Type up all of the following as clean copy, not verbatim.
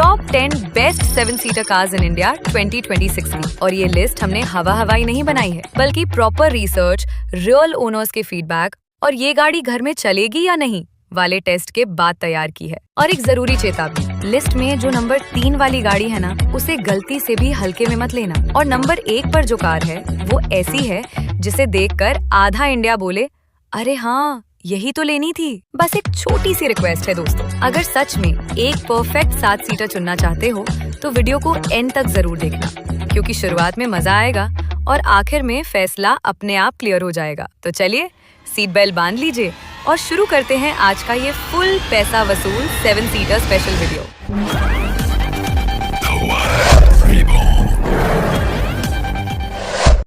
Top 10 best 7 seater cars in India 2026 की। और ये लिस्ट हमने हवाई नहीं बनाई है, बल्कि प्रॉपर रिसर्च, रियल ओनर्स के फीडबैक और ये गाड़ी घर में चलेगी या नहीं वाले टेस्ट के बाद तैयार की है। और एक जरूरी चेतावनी, लिस्ट में जो नंबर 3 वाली गाड़ी है ना, उसे गलती से भी हल्के में मत लेना। और नंबर 1 पर जो कार है वो ऐसी है जिसे देखकर आधा इंडिया बोले, अरे हाँ यही तो लेनी थी। बस एक छोटी सी रिक्वेस्ट है दोस्तों, अगर सच में एक परफेक्ट 7 सीटर चुनना चाहते हो तो वीडियो को एंड तक जरूर देखना, क्योंकि शुरुआत में मजा आएगा और आखिर में फैसला अपने आप क्लियर हो जाएगा। तो चलिए सीट बेल्ट बांध लीजिए और शुरू करते हैं आज का ये फुल पैसा वसूल 7 seater special video.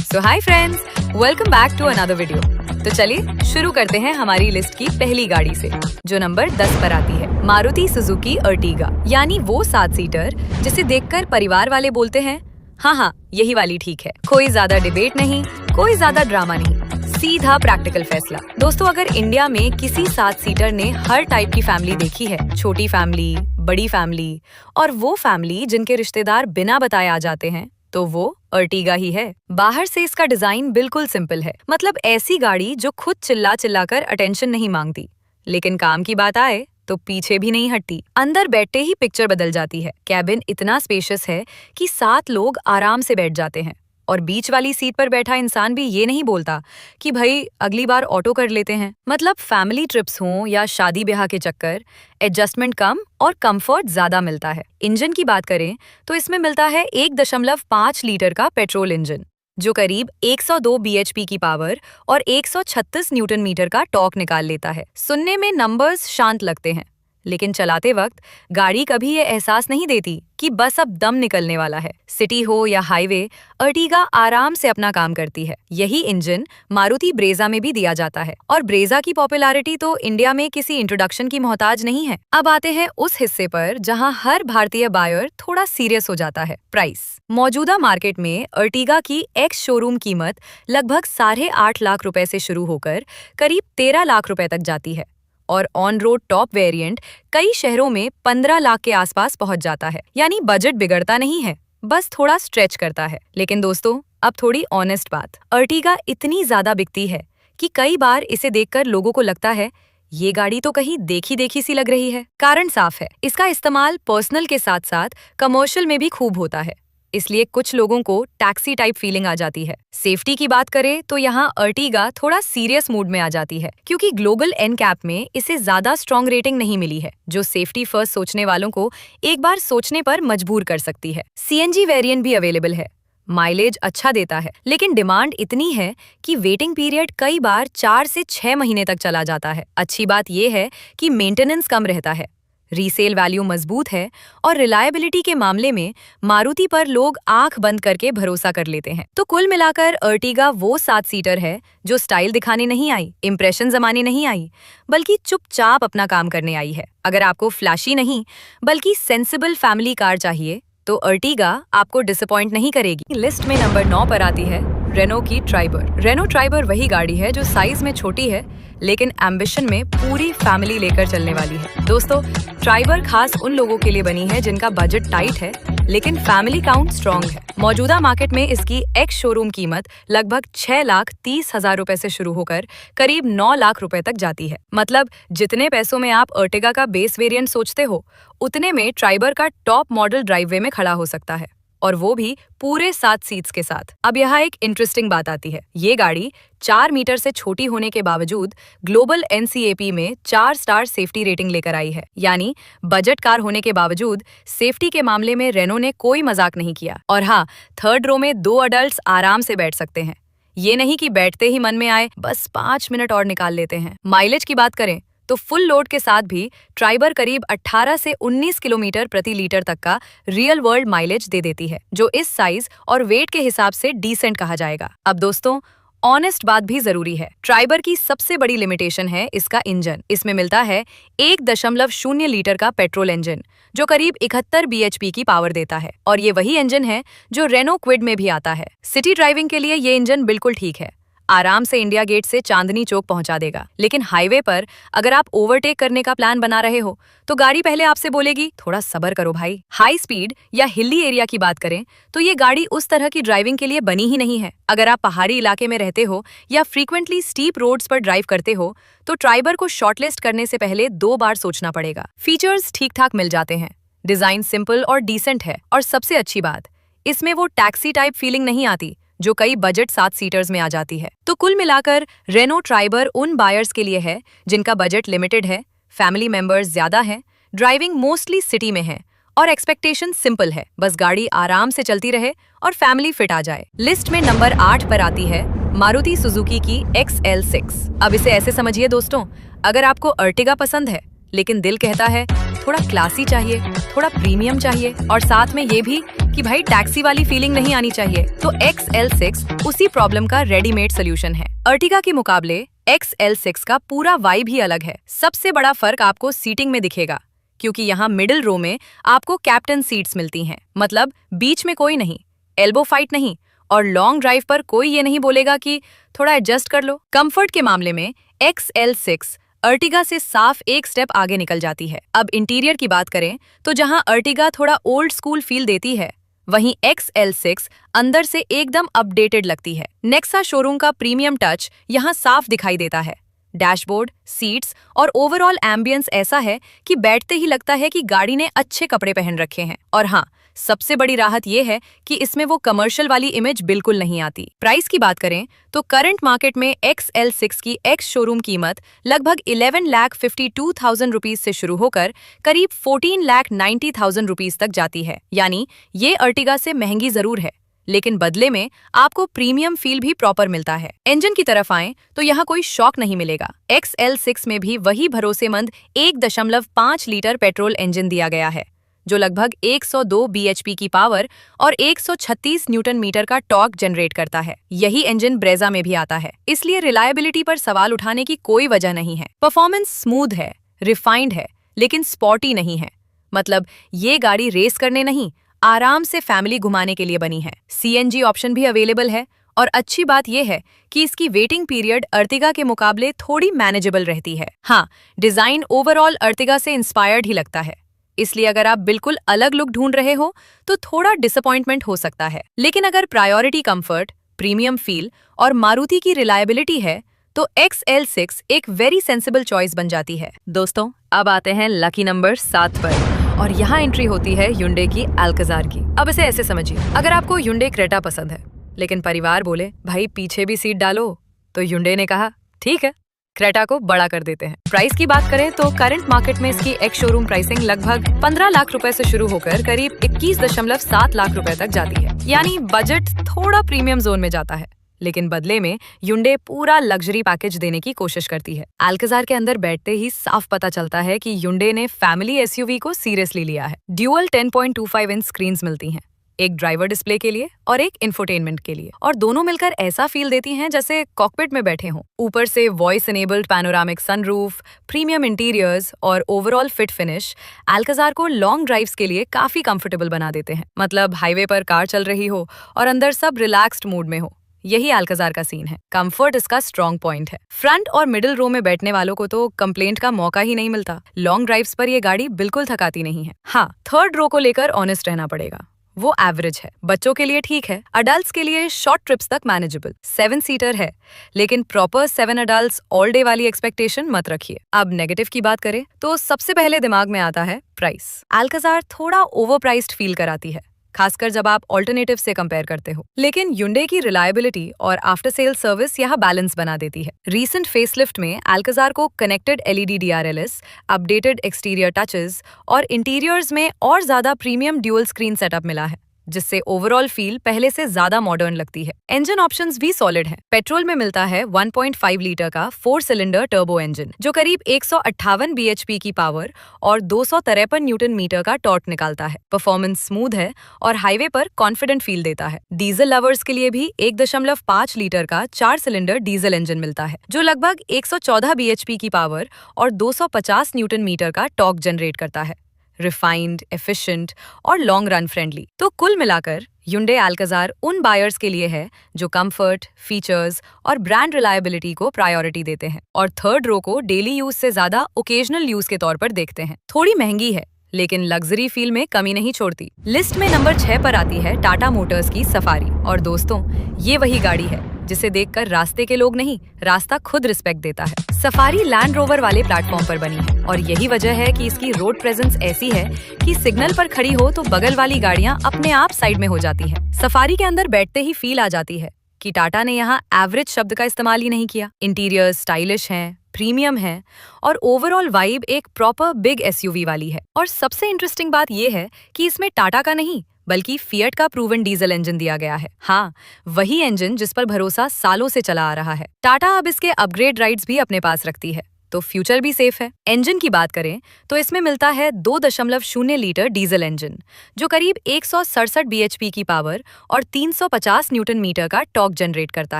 So hi friends, welcome back to another video. तो चलिए शुरू करते हैं हमारी लिस्ट की पहली गाड़ी से, जो नंबर 10 पर आती है, मारुति सुजुकी अर्टिगा। यानी वो 7 सीटर जिसे देखकर परिवार वाले बोलते हैं हाँ यही वाली ठीक है। कोई ज्यादा डिबेट नहीं, कोई ज्यादा ड्रामा नहीं, सीधा प्रैक्टिकल फैसला। दोस्तों, अगर इंडिया में किसी 7 सीटर ने हर टाइप की फैमिली देखी है, छोटी फैमिली, बड़ी फैमिली और वो फैमिली जिनके रिश्तेदार बिना बताए आ जाते हैं, तो वो अर्टिगा ही है। बाहर से इसका डिजाइन बिल्कुल सिंपल है, मतलब ऐसी गाड़ी जो खुद चिल्ला कर अटेंशन नहीं मांगती, लेकिन काम की बात आए तो पीछे भी नहीं हटती। अंदर बैठते ही पिक्चर बदल जाती है। कैबिन इतना स्पेशियस है कि 7 लोग आराम से बैठ जाते हैं और बीच वाली सीट पर बैठा इंसान भी ये नहीं बोलता कि भाई अगली बार ऑटो कर लेते हैं। मतलब फैमिली ट्रिप्स हों या शादी ब्याह के चक्कर, एडजस्टमेंट कम और कंफर्ट ज्यादा मिलता है। इंजन की बात करें तो इसमें मिलता है 1.5 लीटर का पेट्रोल इंजन, जो करीब 102 bhp की पावर और 136 न्यूटन मीटर का टॉर्क निकाल लेता है। सुनने में नंबर्स शांत लगते हैं, लेकिन चलाते वक्त गाड़ी कभी ये एहसास नहीं देती कि बस अब दम निकलने वाला है। सिटी हो या हाईवे, अर्टिगा आराम से अपना काम करती है। यही इंजन मारुति ब्रेजा में भी दिया जाता है, और ब्रेजा की पॉपुलैरिटी तो इंडिया में किसी इंट्रोडक्शन की मोहताज नहीं है। अब आते हैं उस हिस्से पर जहां हर भारतीय बायर थोड़ा सीरियस हो जाता है, प्राइस। मौजूदा मार्केट में अर्टिगा की एक्स शोरूम कीमत लगभग 8.5 लाख रुपए से शुरू होकर करीब 13 लाख रुपए तक जाती है, और ऑन रोड टॉप वेरिएंट कई शहरों में 15 लाख के आसपास पहुंच जाता है। यानी बजट बिगड़ता नहीं है, बस थोड़ा स्ट्रेच करता है। लेकिन दोस्तों, अब थोड़ी ऑनेस्ट बात, अर्टिगा इतनी ज्यादा बिकती है कि कई बार इसे देखकर लोगों को लगता है ये गाड़ी तो कहीं देखी सी लग रही है। कारण साफ है, इसका इस्तेमाल पर्सनल के साथ साथ कमर्शियल में भी खूब होता है, इसलिए कुछ लोगों को टैक्सी टाइप फीलिंग आ जाती है। सेफ्टी की बात करें तो यहाँ अर्टिगा थोड़ा सीरियस मूड में आ जाती है, क्योंकि ग्लोबल एनकैप में इसे ज्यादा स्ट्रॉन्ग रेटिंग नहीं मिली है, जो सेफ्टी फर्स्ट सोचने वालों को एक बार सोचने पर मजबूर कर सकती है। सीएनजी वेरिएंट भी अवेलेबल है, माइलेज अच्छा देता है, लेकिन डिमांड इतनी है कि वेटिंग पीरियड कई बार 4 से 6 महीने तक चला जाता है। अच्छी बात यह है कि मेंटेनेंस कम रहता है, रीसेल वैल्यू मजबूत है और रिलायबिलिटी के मामले में मारुति पर लोग आंख बंद करके भरोसा कर लेते हैं। तो कुल मिलाकर अर्टिगा वो 7 सीटर है जो स्टाइल दिखाने नहीं आई, इंप्रेशन जमाने नहीं आई, बल्कि चुपचाप अपना काम करने आई है। अगर आपको फ्लैशी नहीं बल्कि सेंसिबल फैमिली कार चाहिए तो अर्टिगा आपको डिसअपॉइंट नहीं करेगी। लिस्ट में नंबर 9 पर आती है रेनो की ट्राइबर। रेनो ट्राइबर वही गाड़ी है जो साइज में छोटी है, लेकिन एम्बिशन में पूरी फैमिली लेकर चलने वाली है। दोस्तों, ट्राइबर खास उन लोगों के लिए बनी है जिनका बजट टाइट है लेकिन फैमिली काउंट स्ट्रॉन्ग है। मौजूदा मार्केट में इसकी एक्स शोरूम कीमत लगभग 6,30,000 रुपए से शुरू होकर करीब 9 लाख रुपए तक जाती है। मतलब जितने पैसों में आप अर्टिगा का बेस वेरिएंट सोचते हो, उतने में ट्राइबर का टॉप मॉडल ड्राइववे में खड़ा हो सकता है, और वो भी पूरे 7 सीट्स के साथ। अब यहाँ एक इंटरेस्टिंग बात आती है, ये गाड़ी 4 मीटर से छोटी होने के बावजूद ग्लोबल एनसीएपी में 4 स्टार सेफ्टी रेटिंग लेकर आई है। यानी बजट कार होने के बावजूद सेफ्टी के मामले में रेनो ने कोई मजाक नहीं किया। और हाँ, 3rd रो में 2 अडल्ट्स आराम से बैठ सकते हैं। ये नहीं कि बैठते ही मन में आए बस 5 मिनट और निकाल लेते हैं। माइलेज की बात करें तो फुल लोड के साथ भी ट्राइबर करीब 18 से 19 किलोमीटर प्रति लीटर तक का रियल वर्ल्ड माइलेज दे देती है, जो इस साइज और वेट के हिसाब से डिसेंट कहा जाएगा। अब दोस्तों, ऑनेस्ट बात भी जरूरी है। ट्राइबर की सबसे बड़ी लिमिटेशन है इसका इंजन। इसमें मिलता है 1.0 लीटर का पेट्रोल इंजन, जो करीब 71 bhp की पावर देता है, और ये वही इंजन है जो रेनो क्विड में भी आता है। सिटी ड्राइविंग के लिए ये इंजन बिल्कुल ठीक है। आराम से इंडिया गेट से चांदनी चौक पहुंचा देगा। लेकिन हाईवे पर अगर आप ओवरटेक करने का प्लान बना रहे हो तो गाड़ी पहले आपसे बोलेगी थोड़ा सब्र करो भाई। हाई स्पीड या हिली एरिया की बात करें तो ये गाड़ी उस तरह की ड्राइविंग के लिए बनी ही नहीं है। अगर आप पहाड़ी इलाके में रहते हो या फ्रीक्वेंटली स्टीप रोड्स पर ड्राइव करते हो तो ट्राइबर को शॉर्टलिस्ट करने से पहले 2 बार सोचना पड़ेगा। फीचर्स ठीक ठाक मिल जाते हैं, डिजाइन सिंपल और डिसेंट है, और सबसे अच्छी बात इसमें वो टैक्सी टाइप फीलिंग नहीं आती जो कई बजट 7 सीटर्स में आ जाती है। तो कुल मिलाकर रेनो ट्राइबर उन बायर्स के लिए है जिनका बजट लिमिटेड है, फैमिली मेंबर्स ज्यादा हैं, ड्राइविंग मोस्टली सिटी में है और एक्सपेक्टेशन सिंपल है, बस गाड़ी आराम से चलती रहे और फैमिली फिट आ जाए। लिस्ट में नंबर 8 पर आती है मारुति सुजुकी की XL6। अब इसे ऐसे समझिए दोस्तों, अगर आपको अर्टिगा पसंद है लेकिन दिल कहता है थोड़ा क्लासी चाहिए, थोड़ा प्रीमियम चाहिए और साथ में ये भी कि भाई टैक्सी वाली फीलिंग नहीं आनी चाहिए, तो XL6 उसी प्रॉब्लम का रेडीमेड सोल्यूशन है। अर्टिगा के मुकाबले XL6 का पूरा वाइब ही अलग है। सबसे बड़ा फर्क आपको सीटिंग में दिखेगा, क्योंकि यहाँ मिडिल रो में आपको कैप्टन सीट्स मिलती हैं, मतलब बीच में कोई नहीं, एल्बो फाइट नहीं, और लॉन्ग ड्राइव पर कोई ये नहीं बोलेगा कि थोड़ा एडजस्ट कर लो। कंफर्ट के मामले में XL6 अर्टिगा से साफ एक स्टेप आगे निकल जाती है। अब इंटीरियर की बात करें तो जहां अर्टिगा थोड़ा ओल्ड स्कूल फील देती है, वहीं XL6 अंदर से एकदम अपडेटेड लगती है। नेक्सा शोरूम का प्रीमियम टच यहां साफ दिखाई देता है। डैशबोर्ड, सीट्स और ओवरऑल एम्बियंस ऐसा है कि बैठते ही लगता है कि गाड़ी ने अच्छे कपड़े पहन रखे हैं। और हाँ, सबसे बड़ी राहत यह है कि इसमें वो कमर्शियल वाली इमेज बिल्कुल नहीं आती। प्राइस की बात करें तो करंट मार्केट में XL6 की एक्स शोरूम कीमत लगभग 11,52,000 रुपीज से शुरू होकर करीब 14,90,000 रुपीज तक जाती है। यानी ये अर्टिगा से महंगी जरूर है, लेकिन बदले में आपको प्रीमियम फील भी प्रॉपर मिलता है। इंजन की तरफ आएं तो यहाँ कोई शॉक नहीं मिलेगा। XL6 में भी वही भरोसेमंद 1.5 लीटर पेट्रोल इंजन दिया गया है, जो लगभग 102 bhp की पावर और 136 न्यूटन मीटर का टॉर्क जनरेट करता है। यही इंजन ब्रेजा में भी आता है, इसलिए रिलायबिलिटी पर सवाल उठाने की कोई वजह नहीं है। परफॉर्मेंस स्मूथ है, रिफाइंड है, लेकिन स्पॉटी नहीं है। मतलब ये गाड़ी रेस करने नहीं, आराम से फैमिली घुमाने के लिए बनी है। CNG ऑप्शन भी अवेलेबल है, और अच्छी बात यह है कि इसकी वेटिंग पीरियड अर्टिगा के मुकाबले थोड़ी मैनेजेबल रहती है। हाँ, डिजाइन ओवरऑल अर्टिगा से इंस्पायर्ड ही लगता है, इसलिए अगर आप बिल्कुल अलग लुक ढूंढ रहे हो तो थोड़ा डिसअपॉइंटमेंट हो सकता है। लेकिन अगर प्रायोरिटी कंफर्ट, प्रीमियम फील और मारुति की रिलायबिलिटी है तो XL6 एक वेरी सेंसिबल चॉइस बन जाती है। दोस्तों, अब आते हैं लकी नंबर 7 पर, और यहाँ एंट्री होती है Hyundai की अल्काजार की। अब इसे ऐसे समझिए, अगर आपको Hyundai क्रेटा पसंद है लेकिन परिवार बोले भाई पीछे भी सीट डालो, तो Hyundai ने कहा ठीक है, क्रेटा को बड़ा कर देते हैं। प्राइस की बात करें तो करंट मार्केट में इसकी एक्स शोरूम प्राइसिंग लगभग 15 लाख रुपए से शुरू होकर करीब 21.7 लाख रुपए तक जाती है। यानी बजट थोड़ा प्रीमियम जोन में जाता है, लेकिन बदले में Hyundai पूरा लग्जरी पैकेज देने की कोशिश करती है। अल्काजार के अंदर बैठते ही साफ पता चलता है कि Hyundai ने फैमिली SUV को सीरियसली लिया है। ड्यूअल 10.25 इंच स्क्रीन्स मिलती हैं, एक ड्राइवर डिस्प्ले के लिए और एक इंफोटेनमेंट के लिए, और दोनों मिलकर ऐसा फील देती हैं जैसे कॉकपिट में बैठे हों। ऊपर से voice enabled panoramic sunroof, premium interiors और ओवरऑल फिट फिनिश अल्काजार को लॉन्ग ड्राइव्स के लिए काफी कंफर्टेबल बना देते हैं। मतलब हाईवे पर कार चल रही हो और अंदर सब रिलैक्स्ड मूड में हो, यही अल्काजार का सीन है। कंफर्ट इसका स्ट्रॉन्ग पॉइंट है। फ्रंट और मिडिल रो में बैठने वालों को तो कंप्लेंट का मौका ही नहीं मिलता। लॉन्ग ड्राइव्स पर ये गाड़ी बिल्कुल थकाती नहीं है। हाँ, थर्ड रो को लेकर ऑनेस्ट रहना पड़ेगा, वो एवरेज है। बच्चों के लिए ठीक है, अडल्ट्स के लिए शॉर्ट ट्रिप्स तक मैनेजेबल। 7 सीटर है, लेकिन प्रॉपर 7 अडल्ट्स ऑल डे वाली एक्सपेक्टेशन मत रखिए। अब नेगेटिव की बात करें तो सबसे पहले दिमाग में आता है प्राइस। अल्काजार थोड़ा ओवर प्राइस्ड फील कराती है, खासकर जब आप ऑल्टरनेटिव से कंपेयर करते हो। लेकिन Hyundai की रिलायबिलिटी और आफ्टर सेल सर्विस यहाँ बैलेंस बना देती है। रीसेंट फेसलिफ्ट में अल्काजार को connected LED DRLS, updated exterior touches और इंटीरियर्स में और ज्यादा प्रीमियम ड्यूअल स्क्रीन सेटअप मिला है, जिससे ओवरऑल फील पहले से ज्यादा मॉडर्न लगती है। इंजन ऑप्शंस भी सॉलिड हैं। पेट्रोल में मिलता है 1.5 लीटर का 4 सिलेंडर टर्बो इंजन, जो करीब 158 bhp की पावर और 253 न्यूटन मीटर का टॉर्क निकालता है। परफॉर्मेंस स्मूथ है और हाईवे पर कॉन्फिडेंट फील देता है। डीजल लवर्स के लिए भी 1.5 लीटर का 4 सिलेंडर डीजल इंजन मिलता है, जो लगभग 114 bhp की पावर और 250 न्यूटन मीटर का टॉर्क जनरेट करता है। रिफाइंड, एफिशिएंट और लॉन्ग रन फ्रेंडली। तो कुल मिलाकर Hyundai Alcazar उन बायर्स के लिए है जो कंफर्ट, फीचर्स और ब्रांड रिलायबिलिटी को प्रायोरिटी देते हैं और थर्ड रो को डेली यूज से ज्यादा ओकेजनल यूज के तौर पर देखते हैं। थोड़ी महंगी है लेकिन लग्जरी फील में कमी नहीं छोड़ती। लिस्ट में नंबर 6 पर आती है टाटा मोटर्स की सफारी। और दोस्तों, ये वही गाड़ी है जिसे देखकर रास्ते के लोग नहीं, रास्ता खुद रिस्पेक्ट देता है। सफारी लैंड रोवर वाले प्लेटफॉर्म पर बनी है और यही वजह है कि इसकी रोड प्रेजेंस ऐसी है कि सिग्नल पर खड़ी हो तो बगल वाली गाड़ियां अपने आप साइड में हो जाती हैं। सफारी के अंदर बैठते ही फील आ जाती है कि टाटा ने यहाँ एवरेज शब्द का इस्तेमाल ही नहीं किया। इंटीरियर स्टाइलिश हैं, प्रीमियम है और ओवरऑल वाइब एक प्रॉपर बिग एसयूवी वाली है। और सबसे इंटरेस्टिंग बात यह है कि इसमें टाटा का नहीं बल्कि फिएट का प्रूवन डीजल इंजन दिया गया है। हाँ, वही इंजन जिस पर भरोसा सालों से चला आ रहा है। टाटा अब इसके अपग्रेड राइड्स भी अपने पास रखती है तो फ्यूचर भी सेफ है। इंजन की बात करें तो इसमें मिलता है 2.0 लीटर डीजल इंजन जो करीब 167 bhp की पावर और 350 न्यूटन मीटर का टॉर्क जनरेट करता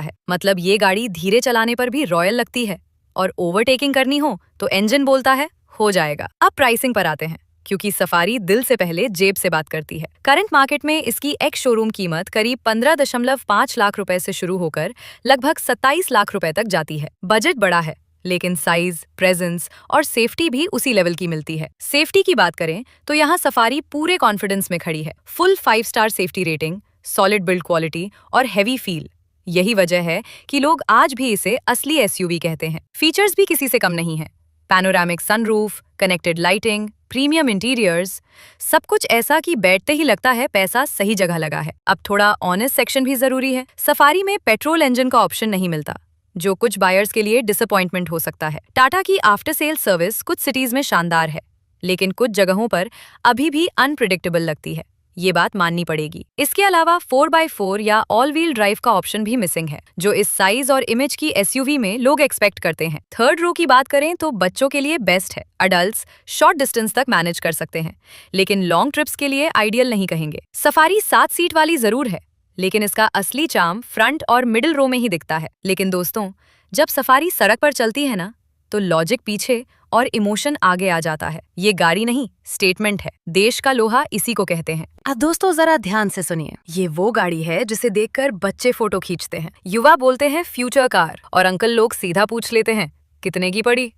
है। मतलब ये गाड़ी धीरे चलाने पर भी रॉयल लगती है और ओवरटेकिंग करनी हो तो इंजन बोलता है हो जाएगा। अब प्राइसिंग पर आते हैं क्योंकि सफारी दिल से पहले जेब से बात करती है। करंट मार्केट में इसकी एक्स शोरूम कीमत करीब 15.5 लाख रुपए से शुरू होकर लगभग 27 लाख रुपए तक जाती है। बजट बड़ा है लेकिन साइज, प्रेजेंस और सेफ्टी भी उसी लेवल की मिलती है। सेफ्टी की बात करें तो यहाँ सफारी पूरे कॉन्फिडेंस में खड़ी है। Full 5 star safety rating, solid build quality और हैवी फील। यही वजह है कि लोग आज भी इसे असली एसयूवी कहते हैं। फीचर्स भी किसी से कम नहीं है। Panoramic sunroof, connected lighting, premium interiors, सब कुछ ऐसा कि बैठते ही लगता है पैसा सही जगह लगा है। अब थोड़ा ऑनेस्ट सेक्शन भी जरूरी है। सफारी में पेट्रोल इंजन का ऑप्शन नहीं मिलता जो कुछ बायर्स के लिए डिसअपॉइंटमेंट हो सकता है। टाटा की आफ्टर सेल सर्विस कुछ सिटीज में शानदार है लेकिन कुछ जगहों पर अभी भी अनप्रिडिक्टेबल लगती है। ये बात माननी पड़ेगी। इसके अलावा 4x4 या ऑल व्हील ड्राइव का ऑप्शन भी मिसिंग है जो इस साइज और इमेज की एसयूवी में लोग एक्सपेक्ट करते हैं। थर्ड रो की बात करें तो बच्चों के लिए बेस्ट है। अडल्ट्स शॉर्ट डिस्टेंस तक मैनेज कर सकते हैं लेकिन लॉन्ग ट्रिप्स के लिए आइडियल नहीं कहेंगे। सफारी 7 सीट वाली जरूर है लेकिन इसका असली चार्म फ्रंट और मिडिल रो में ही दिखता है। लेकिन दोस्तों, जब सफारी सड़क पर चलती है ना तो लॉजिक पीछे और इमोशन आगे आ जाता है। ये गाड़ी नहीं, स्टेटमेंट है। देश का लोहा इसी को कहते हैं। अब दोस्तों जरा ध्यान से सुनिए। ये वो गाड़ी है जिसे देखकर बच्चे फोटो खींचते हैं, युवा बोलते हैं फ्यूचर कार और अंकल लोग सीधा पूछ लेते हैं कितने की पड़ी।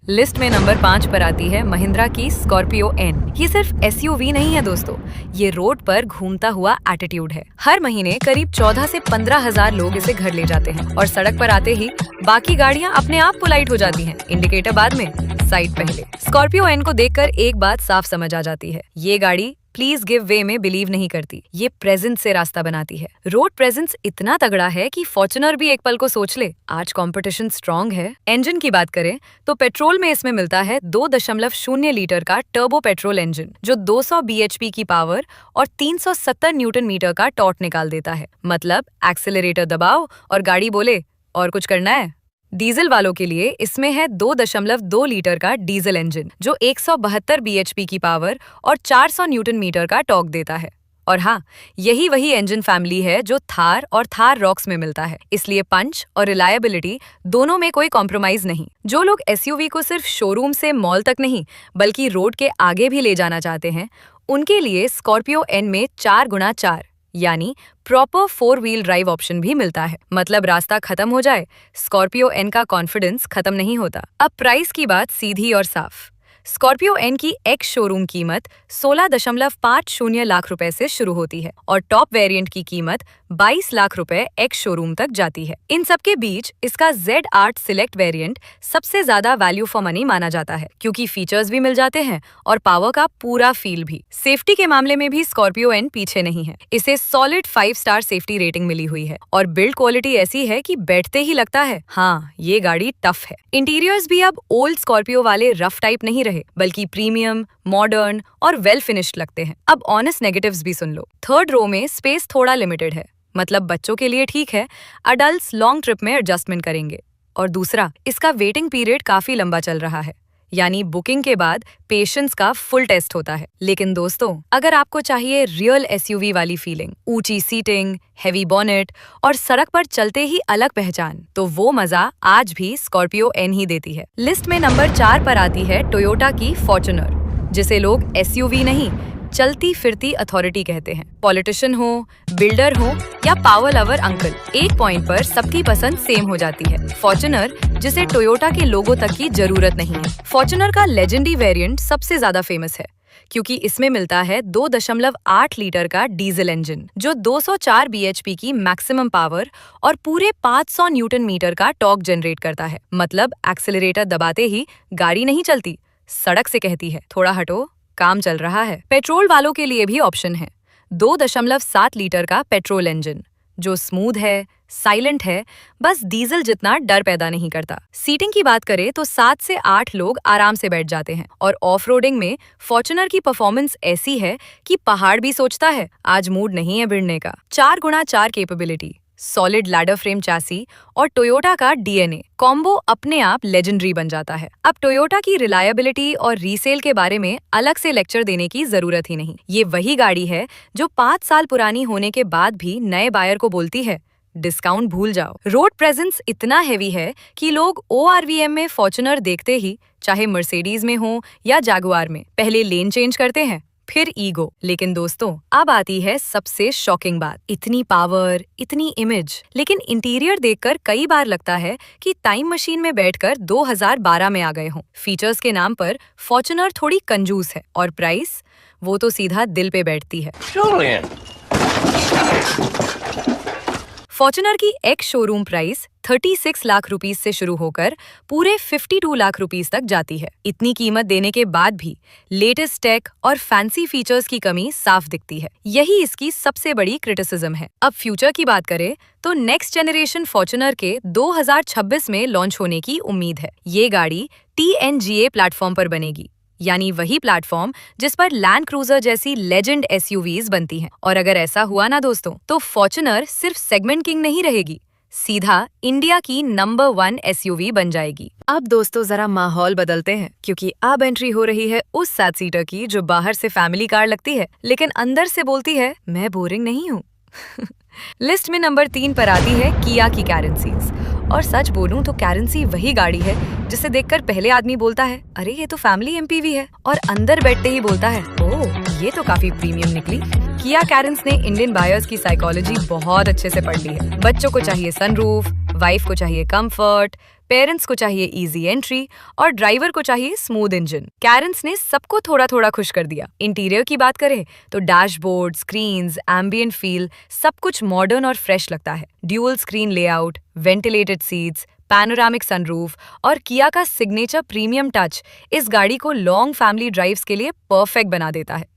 लिस्ट में नंबर 5 पर आती है महिंद्रा की स्कॉर्पियो एन। ये सिर्फ एसयूवी नहीं है दोस्तों, ये रोड पर घूमता हुआ एटीट्यूड है। हर महीने करीब 14 से 15 हजार लोग इसे घर ले जाते हैं और सड़क पर आते ही बाकी गाड़ियां अपने आप पोलाइट हो जाती हैं। इंडिकेटर बाद में, साइड पहले। स्कॉर्पियो एन को देखकर एक बात साफ समझ आ जाती है, ये गाड़ी प्लीज गिव वे में बिलीव नहीं करती। ये प्रेजेंस से रास्ता बनाती है। रोड प्रेजेंस इतना तगड़ा है कि फॉर्च्यूनर भी एक पल को सोच ले आज कंपटीशन स्ट्रांग है। इंजन की बात करें तो पेट्रोल में इसमें मिलता है 2.0 लीटर का टर्बो पेट्रोल इंजन जो 200 bhp की पावर और 370 न्यूटन मीटर का टॉर्क निकाल देता है। मतलब एक्सेलरेटर दबाओ और गाड़ी बोले और कुछ करना है। डीजल वालों के लिए इसमें है 2.2 लीटर का डीजल इंजन जो 172 bhp की पावर और 400 न्यूटन मीटर का टॉर्क देता है। और हाँ, यही वही इंजन फैमिली है जो थार और थार रॉक्स में मिलता है। इसलिए पंच और रिलायबिलिटी दोनों में कोई कॉम्प्रोमाइज नहीं। जो लोग एसयूवी को सिर्फ शोरूम से मॉल तक नहीं बल्कि रोड के आगे भी ले जाना चाहते हैं, उनके लिए स्कॉर्पियो एन में 4x4 यानी प्रॉपर 4 व्हील ड्राइव ऑप्शन भी मिलता है। मतलब रास्ता खत्म हो जाए, स्कॉर्पियो एन का कॉन्फिडेंस खत्म नहीं होता। अब प्राइस की बात सीधी और साफ। स्कॉर्पियो एन की एक्स शोरूम कीमत 16.50 लाख रुपए से शुरू होती है और टॉप वेरिएंट की कीमत 22 लाख रुपए एक्स शोरूम तक जाती है। इन सबके बीच इसका Z8 सिलेक्ट वेरिएंट सबसे ज्यादा वैल्यू फॉर मनी माना जाता है क्योंकि फीचर्स भी मिल जाते हैं और पावर का पूरा फील भी। सेफ्टी के मामले में भी स्कॉर्पियो एन पीछे नहीं है। इसे सॉलिड 5 स्टार सेफ्टी रेटिंग मिली हुई है और बिल्ड क्वालिटी ऐसी है कि बैठते ही लगता है हाँ, ये गाड़ी टफ है। इंटीरियर्स भी अब ओल्ड स्कॉर्पियो वाले रफ टाइप नहीं रहे बल्कि प्रीमियम, मॉडर्न और वेल फिनिश्ड लगते हैं। अब ऑनेस्ट नेगेटिव्स भी सुन लो। थर्ड रो में स्पेस थोड़ा लिमिटेड है, मतलब बच्चों के लिए ठीक है, अडल्ट्स लॉन्ग ट्रिप में एडजस्टमेंट करेंगे। और दूसरा, इसका वेटिंग पीरियड काफी लंबा चल रहा है, यानी बुकिंग के बाद पेशेंस का फुल टेस्ट होता है। लेकिन दोस्तों, अगर आपको चाहिए रियल एसयूवी वाली फीलिंग, ऊंची सीटिंग, हेवी बॉनेट और सड़क पर चलते ही अलग पहचान, तो वो मजा आज भी स्कॉर्पियो एन ही देती है। लिस्ट में नंबर 4 पर आती है टोयोटा की फॉर्च्यूनर, जिसे लोग एसयूवी नहीं चलती फिरती अथॉरिटी कहते हैं। पॉलिटिशियन हो, बिल्डर हो या पावर लवर अंकल, एक पॉइंट पर सबकी पसंद सेम हो जाती है, फॉर्च्यूनर, जिसे टोयोटा के लोगो तक की जरूरत नहीं है। फॉर्च्यूनर का लेजेंडरी वेरिएंट सबसे ज्यादा फेमस है क्योंकि इसमें मिलता है 2.8 लीटर का डीजल इंजन जो 204 bhp की मैक्सिमम पावर और पूरे 500 न्यूटन मीटर का टॉर्क जनरेट करता है। मतलब एक्सेलरेटर दबाते ही गाड़ी नहीं चलती, सड़क से कहती है थोड़ा हटो, काम चल रहा है। पेट्रोल वालों के लिए भी ऑप्शन है, 2.7 लीटर का पेट्रोल इंजन जो स्मूथ है, साइलेंट है, बस डीजल जितना डर पैदा नहीं करता। सीटिंग की बात करें तो 7 से 8 लोग आराम से बैठ जाते हैं और ऑफ रोडिंग में फॉर्च्यूनर की परफॉर्मेंस ऐसी है कि पहाड़ भी सोचता है आज मूड नहीं है भिड़ने का। 4x4 capability, solid ladder frame chassis और टोयोटा का डीएनए कॉम्बो अपने आप लेजेंडरी बन जाता है। अब टोयोटा की रिलायबिलिटी और रीसेल के बारे में अलग से लेक्चर देने की जरूरत ही नहीं। ये वही गाड़ी है जो 5 साल पुरानी होने के बाद भी नए बायर को बोलती है डिस्काउंट भूल जाओ। रोड प्रेजेंस इतना हैवी है कि लोग ORVM में फॉर्च्यूनर देखते ही, चाहे मर्सिडीज में हो या जैगुआर में, पहले लेन चेंज करते हैं फिर ईगो। लेकिन दोस्तों अब आती है सबसे शॉकिंग बात, इतनी पावर, इतनी इमेज, लेकिन इंटीरियर देखकर कई बार लगता है कि टाइम मशीन में बैठकर 2012 में आ गए हों। फीचर्स के नाम पर फॉर्च्यूनर थोड़ी कंजूस है और प्राइस, वो तो सीधा दिल पे बैठती है। फॉर्च्यूनर की ex showroom price 36 lakh rupees से शुरू होकर पूरे 52 लाख रुपीस तक जाती है। इतनी कीमत देने के बाद भी लेटेस्ट टेक और फैंसी फीचर्स की कमी साफ दिखती है। यही इसकी सबसे बड़ी क्रिटिसिज्म है। अब फ्यूचर की बात करें तो नेक्स्ट जनरेशन फॉर्च्यूनर के 2026 में लॉन्च होने की उम्मीद है। ये गाड़ी TNGA प्लेटफॉर्म पर बनेगी, यानी वही प्लेटफॉर्म जिस पर लैंड क्रूजर जैसी लेजेंड SUVs बनती हैं। और अगर ऐसा हुआ ना दोस्तों, तो फॉर्च्यूनर सिर्फ सेगमेंट किंग नहीं रहेगी, सीधा इंडिया की नंबर 1 SUV बन जाएगी। अब दोस्तों जरा माहौल बदलते हैं क्योंकि अब एंट्री हो रही है उस 7 सीटर की जो बाहर से फैमिली कार लगती है लेकिन अंदर से बोलती है मैं बोरिंग नहीं हूँ। लिस्ट में नंबर 3 पर आती है किया की कैरेंसीज। और सच बोलूं तो कैरेंसी वही गाड़ी है जिसे देखकर पहले आदमी बोलता है अरे ये तो फैमिली MPV है, और अंदर बैठते ही बोलता है ओह ये तो काफी प्रीमियम निकली। किया कैरेंस ने इंडियन बायर्स की साइकोलॉजी बहुत अच्छे से पढ़ ली है। बच्चों को चाहिए सनरूफ, वाइफ को चाहिए कंफर्ट, पेरेंट्स को चाहिए इजी एंट्री और ड्राइवर को चाहिए स्मूथ इंजन। कैरेंस ने सबको थोड़ा थोड़ा खुश कर दिया। इंटीरियर की बात करें तो डैशबोर्ड, स्क्रीन्स, एम्बियंट फील, सब कुछ मॉडर्न और फ्रेश लगता है। Dual screen layout, ventilated seats, panoramic sunroof और किया का सिग्नेचर प्रीमियम टच इस गाड़ी को लॉन्ग फैमिली ड्राइव्स के लिए परफेक्ट बना देता है।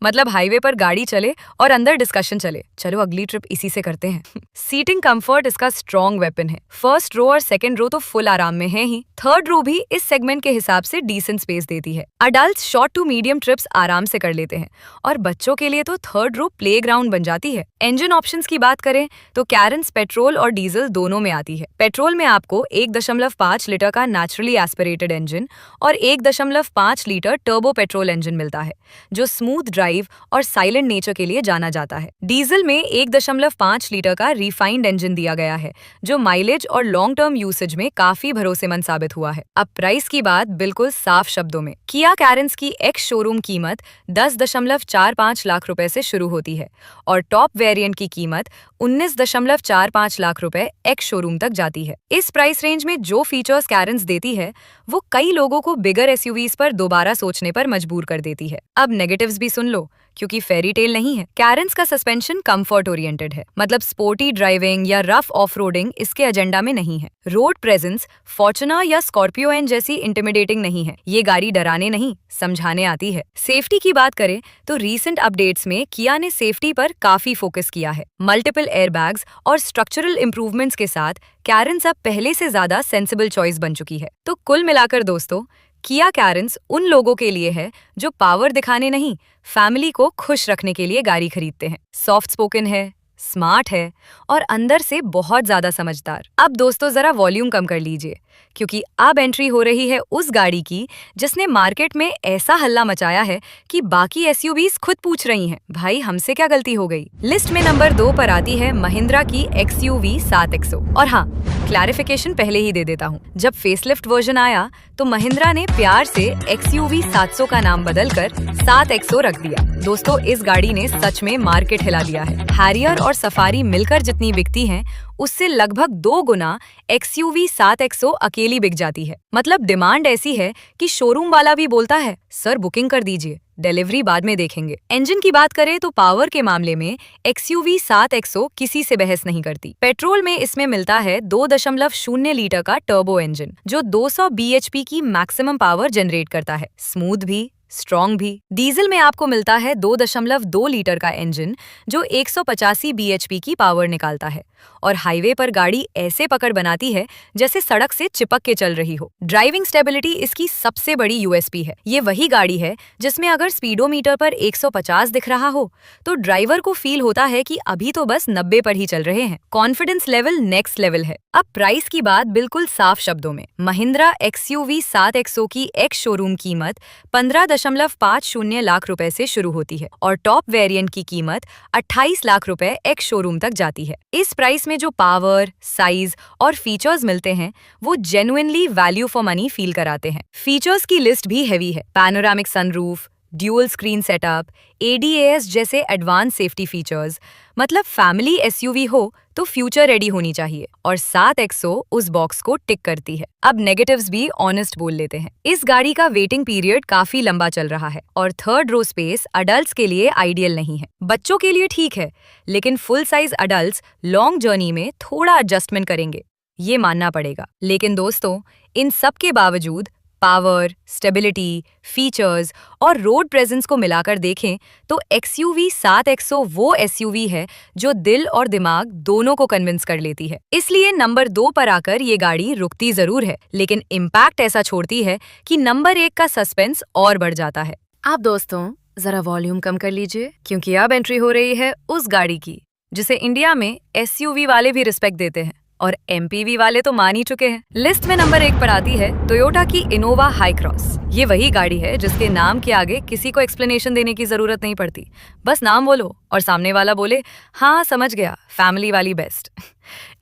मतलब हाईवे पर गाड़ी चले और अंदर डिस्कशन चले, चलो अगली ट्रिप इसी से करते हैं। सीटिंग कंफर्ट इसका स्ट्रॉन्ग वेपन है। फर्स्ट रो और सेकंड रो तो फुल आराम में है ही, थर्ड रो भी इस सेगमेंट के हिसाब से डिसेंट स्पेस देती है। Adult short to medium trips आराम से कर लेते हैं और बच्चों के लिए तो थर्ड रो प्लेग्राउंड बन जाती है। इंजन ऑप्शंस की बात करें तो कैरेंस पेट्रोल और डीजल दोनों में आती है। पेट्रोल में आपको 1.5 लीटर का नेचुरली एस्पिरेटेड इंजन और 1.5 लीटर टर्बो पेट्रोल इंजन मिलता है जो स्मूथ ड्राइव और साइलेंट नेचर के लिए जाना जाता है। डीजल में 1.5 लीटर का रिफाइंड इंजन दिया गया है जो माइलेज और लॉन्ग टर्म यूसेज में काफी भरोसेमंद साबित हुआ है। अब प्राइस की बात बिल्कुल साफ शब्दों में, किया कैरेंस की एक्स शोरूम कीमत 10.45 लाख रुपए से शुरू होती है और टॉप वेरिएंट की कीमत 19.45 लाख रुपए एक्स शोरूम तक जाती है। इस प्राइस रेंज में जो फीचर्स कैरेंस देती है वो कई लोगों को बिगर SUVs पर दोबारा सोचने पर मजबूर कर देती है। अब नेगेटिव्स भी सुन लो क्योंकि फेरी टेल नहीं है। कैरेंस का सस्पेंशन कंफर्ट ओरिएंटेड है, मतलब स्पोर्टी ड्राइविंग या रफ ऑफ रोडिंग इसके एजेंडा में नहीं है। रोड प्रेजेंस फॉर्च्यूनर या स्कॉर्पियो एन जैसी इंटिमिडेटिंग नहीं है। ये गाड़ी डराने नहीं समझाने आती है। सेफ्टी की बात करें तो रीसेंट अपडेट्स में किया ने सेफ्टी पर काफी फोकस किया है। मल्टीपल एयरबैग्स और स्ट्रक्चरल इंप्रूवमेंट्स के साथ कैरेंस अब पहले से ज्यादा सेंसिबल चॉइस बन चुकी है। तो कुल मिलाकर दोस्तों किया कैरेंस उन लोगों के लिए है जो पावर दिखाने नहीं, फैमिली को खुश रखने के लिए गाड़ी खरीदते हैं। सॉफ्ट स्पोकन है, स्मार्ट है और अंदर से बहुत ज्यादा समझदार। अब दोस्तों जरा वॉल्यूम कम कर लीजिए क्योंकि अब एंट्री हो रही है उस गाड़ी की जिसने मार्केट में ऐसा हल्ला मचाया है कि बाकी एसयूवीज खुद पूछ रही हैं, भाई हमसे क्या गलती हो गई। लिस्ट में नंबर 2 पर आती है महिंद्रा की XUV 7XO। और हाँ, क्लैरिफिकेशन पहले ही दे देता हूँ, जब फेसलिफ्ट वर्जन आया तो महिंद्रा ने प्यार से XUV 700 का नाम बदलकर 7XO रख दिया। दोस्तों, इस गाड़ी ने सच में मार्केट हिला दिया है। हैरियर और सफारी मिलकर जितनी बिकती हैं, उससे लगभग 2 गुना XUV 7XO अकेली बिक जाती है। मतलब डिमांड ऐसी है कि शोरूम वाला भी बोलता है, सर बुकिंग कर दीजिए, डिलीवरी बाद में देखेंगे। इंजन की बात करें तो पावर के मामले में XUV 7XO किसी से बहस नहीं करती। पेट्रोल में इसमें मिलता है 2.0 लीटर का टर्बो इंजन, जो 200 bhp की मैक्सिमम पावर जनरेट करता है। स्मूथ भी, स्ट्रॉन्ग भी। डीजल में आपको मिलता है 2.2 लीटर का इंजन, जो 185 bhp की पावर निकालता है और हाईवे पर गाड़ी ऐसे पकड़ बनाती है जैसे सड़क से चिपक के चल रही हो। ड्राइविंग स्टेबिलिटी इसकी सबसे बड़ी यूएसपी है। ये वही गाड़ी है जिसमें अगर स्पीडोमीटर पर 150 दिख रहा हो तो ड्राइवर को फील होता है कि अभी तो बस 90 पर ही चल रहे हैं। कॉन्फिडेंस लेवल नेक्स्ट लेवल है। अब प्राइस की बात बिल्कुल साफ शब्दों में। महिंद्रा XUV 7XO की एक्स शोरूम कीमत 15.50 लाख रुपए से शुरू होती है और टॉप वेरिएंट की कीमत 28 लाख रुपए एक्स शोरूम तक जाती है। इस प्राइस में जो पावर, साइज और फीचर्स मिलते हैं वो genuinely value for money feel कराते हैं। फीचर्स की लिस्ट भी हैवी है। Panoramic sunroof, dual screen setup, ADAS जैसे एडवांस सेफ्टी फीचर्स। मतलब फैमिली SUV हो तो फ्यूचर रेडी होनी चाहिए और 7XO उस बॉक्स को टिक करती है। अब नेगेटिव्स भी ऑनेस्ट बोल लेते हैं। इस गाड़ी का वेटिंग पीरियड काफी लंबा चल रहा है और थर्ड रो स्पेस अडल्ट्स के लिए आइडियल नहीं है। बच्चों के लिए ठीक है, लेकिन full size adults long journey में थोड़ा एडजस्टमेंट करेंगे, ये मानना पड़ेगा। लेकिन दोस्तों, इन सब के बावजूद पावर, स्टेबिलिटी, फीचर्स और रोड प्रेजेंस को मिलाकर देखें तो XUV 7XO वो SUV है जो दिल और दिमाग दोनों को कन्विंस कर लेती है। इसलिए नंबर 2 पर आकर ये गाड़ी रुकती जरूर है, लेकिन इम्पैक्ट ऐसा छोड़ती है कि नंबर 1 का सस्पेंस और बढ़ जाता है। आप दोस्तों जरा वॉल्यूम कम कर लीजिए, क्योंकि अब एंट्री हो रही है उस गाड़ी की जिसे इंडिया में SUV वाले भी रिस्पेक्ट देते हैं और MPV वाले तो मान ही चुके हैं। लिस्ट में नंबर 1 पर आती है टोयोटा की इनोवा हाई क्रॉस। ये वही गाड़ी है जिसके नाम के आगे किसी को एक्सप्लेनेशन देने की जरूरत नहीं पड़ती, बस नाम बोलो और सामने वाला बोले हाँ समझ गया, फैमिली वाली बेस्ट।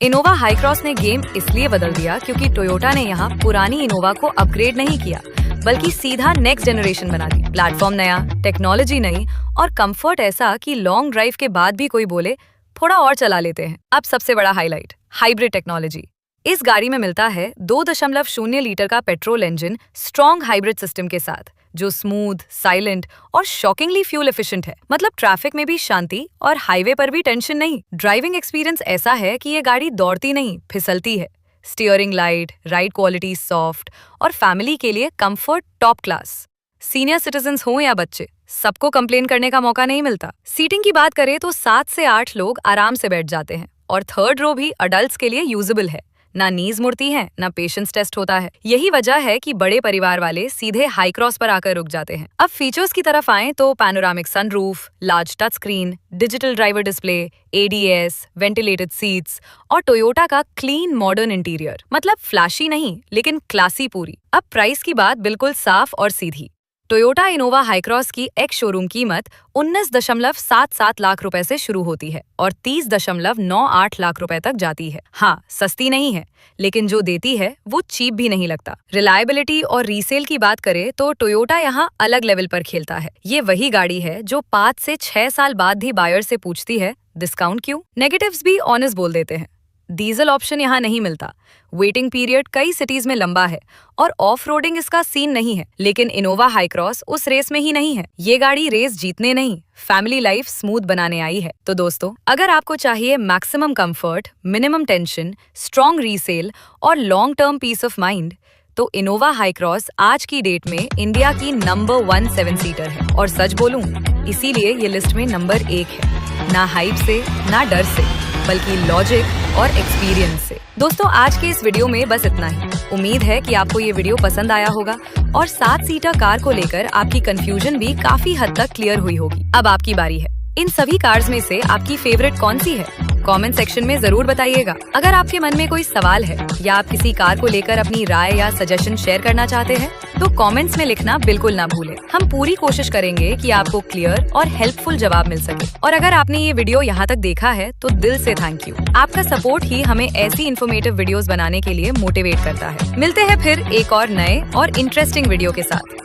इनोवा हाई क्रॉस ने गेम इसलिए बदल दिया क्योंकि टोयोटा ने यहाँ पुरानी इनोवा को अपग्रेड नहीं किया, बल्कि सीधा नेक्स्ट जनरेशन बना दी। प्लेटफॉर्म नया, टेक्नोलॉजी नई और कंफर्ट ऐसा कि लॉन्ग ड्राइव के बाद भी कोई बोले थोड़ा और चला लेते हैं। अब सबसे बड़ा हाईलाइट, हाइब्रिड टेक्नोलॉजी। इस गाड़ी में मिलता है 2.0 लीटर का petrol engine strong hybrid system के साथ, जो स्मूथ, साइलेंट और शॉकिंगली फ्यूल एफिशिएंट है। मतलब ट्रैफिक में भी शांति और हाईवे पर भी टेंशन नहीं। ड्राइविंग एक्सपीरियंस ऐसा है कि ये गाड़ी दौड़ती नहीं, फिसलती है। Steering light, ride quality soft और फैमिली के लिए comfort top class. Senior citizens हो या बच्चे, सबको कंप्लेन करने का मौका नहीं मिलता। सीटिंग की बात करें तो 7 से 8 लोग आराम से बैठ जाते हैं और थर्ड रो भी अडल्ट्स के लिए यूजेबल है। ना नीज मुड़ती है, ना पेशेंस टेस्ट होता है। यही वजह है कि बड़े परिवार वाले सीधे हाई क्रॉस पर आकर रुक जाते हैं। अब फीचर्स की तरफ आएं तो panoramic sunroof, large touch screen, digital driver display, ADS, ventilated seats और टोयोटा का क्लीन मॉडर्न इंटीरियर। मतलब फ्लैशी नहीं, लेकिन क्लासी पूरी। अब प्राइस की बात बिल्कुल साफ और सीधी। टोयोटा इनोवा हाई क्रॉस की एक्स शोरूम कीमत 19.77 लाख रुपए से शुरू होती है और 30.98 लाख रुपए तक जाती है। हाँ, सस्ती नहीं है, लेकिन जो देती है वो चीप भी नहीं लगता। रिलायबिलिटी और रीसेल की बात करें तो टोयोटा यहाँ अलग लेवल पर खेलता है। ये वही गाड़ी है जो 5 से 6 साल बाद भी बायर से पूछती है डिस्काउंट क्यों। नेगेटिव्स भी ऑनेस्ट बोल देते हैं। डीजल ऑप्शन यहाँ नहीं मिलता, वेटिंग पीरियड कई सिटीज में लंबा है और ऑफ रोडिंग इसका सीन नहीं है। लेकिन इनोवा हाई क्रॉस उस रेस में ही नहीं है। ये गाड़ी रेस जीतने नहीं, फैमिली लाइफ स्मूथ बनाने आई है। तो दोस्तों, अगर आपको चाहिए maximum comfort, minimum tension, strong resale और long term peace of mind, तो इनोवा हाई क्रॉस आज की डेट में इंडिया की नंबर 1 7 सीटर है। और सच बोलूं, इसीलिए ये लिस्ट में नंबर 1 है। ना हाइप से, ना डर से, बल्कि लॉजिक और एक्सपीरियंस से। दोस्तों, आज के इस वीडियो में बस इतना ही। उम्मीद है कि आपको ये वीडियो पसंद आया होगा और 7 सीटर कार को लेकर आपकी कंफ्यूजन भी काफी हद तक क्लियर हुई होगी। अब आपकी बारी है। इन सभी कार्स में से आपकी फेवरेट कौन सी है? कमेंट सेक्शन में जरूर बताइएगा। अगर आपके मन में कोई सवाल है या आप किसी कार को लेकर अपनी राय या सजेशन शेयर करना चाहते हैं तो कमेंट्स में लिखना बिल्कुल ना भूलें। हम पूरी कोशिश करेंगे कि आपको क्लियर और हेल्पफुल जवाब मिल सके। और अगर आपने ये वीडियो यहाँ तक देखा है तो दिल से थैंक यू। आपका सपोर्ट ही हमें ऐसी इन्फॉर्मेटिव वीडियोस बनाने के लिए मोटिवेट करता है। मिलते हैं फिर एक और नए और इंटरेस्टिंग वीडियो के साथ।